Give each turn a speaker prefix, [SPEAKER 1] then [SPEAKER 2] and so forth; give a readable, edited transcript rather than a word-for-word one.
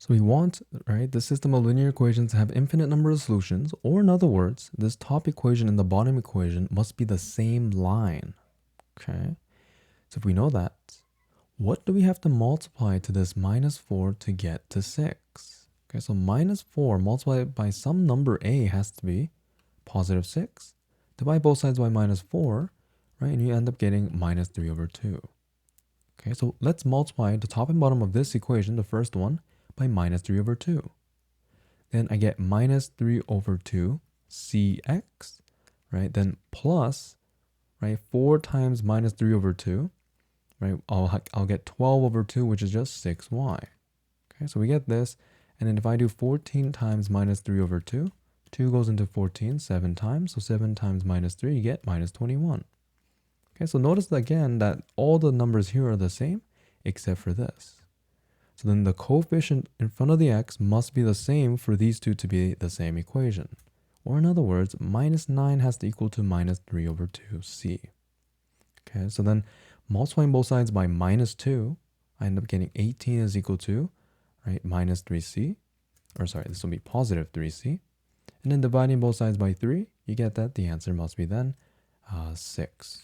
[SPEAKER 1] So we want, right, the system of linear equations to have infinite number of solutions, or in other words, this top equation and the bottom equation must be the same line, okay? So if we know that, what do we have to multiply to this minus 4 to get to 6? Okay, so minus 4 multiplied by some number a has to be positive 6. Divide both sides by minus 4, right, and you end up getting minus 3 over 2. Okay, so let's multiply the top and bottom of this equation, the first one, by minus 3 over 2. Then I get minus 3 over 2 cx, right? Then plus, right, 4 times minus 3 over 2, right? I'll get 12 over 2, which is just 6y. Okay, so we get this. And then if I do 14 times minus 3 over 2, 2 goes into 14 7 times. So 7 times minus 3, you get minus 21. Okay, so notice again that all the numbers here are the same except for this. So then the coefficient in front of the x must be the same for these two to be the same equation. Or in other words, minus 9 has to equal to minus 3 over 2c. Okay, so then multiplying both sides by minus 2, I end up getting 18 is equal to, right, minus 3c. Or sorry, this will be positive 3c. And then dividing both sides by 3, you get that the answer must be then 6.